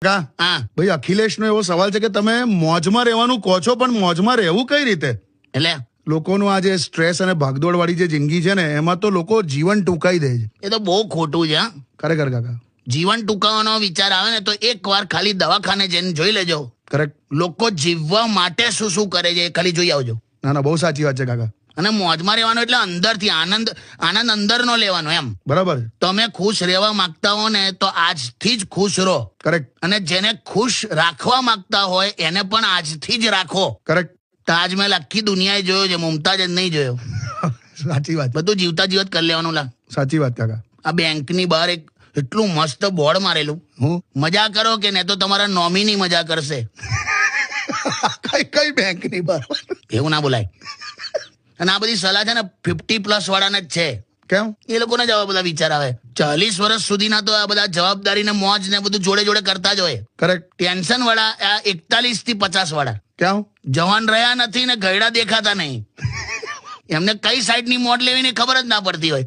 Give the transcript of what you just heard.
કા હા ભાઈ અખિલેશનો એવો સવાલ છે કે તમે મોજમાં રહેવાનું કહો છો, પણ મોજમાં રહેવું કઈ રીતે? એટલે લોકોનું આ જે સ્ટ્રેસ અને ભાગદોડ વાળી જે જિંદગી છે ને, એમાં તો લોકો જીવન ટૂંકાઈ દે છે. એ તો બહુ ખોટું છે. ખરેખર કાકા. જીવન ટૂંકાવાનો વિચાર આવે ને તો એકવાર ખાલી દવાખાને જઈને જોઈ લેજો. કરેક્ટ. લોકો જીવવા માટે શું શું કરે છે એ ખાલી જોઈ આવજો. ના ના, બહુ સાચી વાત છે કાકા. અને મોજમાં રહેવાનું એટલે અંદરથી આનંદ અંદરનો લેવાનો એમ. બરાબર. તમે ખુશ રહેવા માંગતા હો ને તો આજથી જ ખુશ રહો. કરેક્ટ. અને જેને ખુશ રાખવા માંગતા હોય એને પણ આજથી જ રાખો. કરેક્ટ. તાજમહેલ આખી દુનિયાએ જોયો છે, મુમતાજ જ નહીં જોયો. સાચી વાત. બધું જીવતા જીવત કરી લેવાનું લા. સાચી વાત કાકા. આ બેંકની બહાર એક એટલું મસ્ત બોર્ડ મારેલું. હું મજા કરો કે ને તો તમારા નોમિની મજા કરશે. કઈ કઈ બેંકની બહાર? એવું ના બોલાય. અને આ બધી સલાહ છે ને 50+ વાળાને જ છે. કેમ? એ લોકોને જ આવા બધા વિચાર આવે. 40 વર્ષ સુધીના તો આ બધા જવાબદારી ને મોજ ને બધું જોડે જોડે કરતા જ હોય. કરેક્ટ. ટેન્શન વાળા આ 41 થી 50 વાળા ક્યાં? જવાન રહ્યા નથી ને ગયડા દેખાતા નહીં. એમને કઈ સાઈડની મોડ લેવી ને ખબર જ ના પડતી હોય.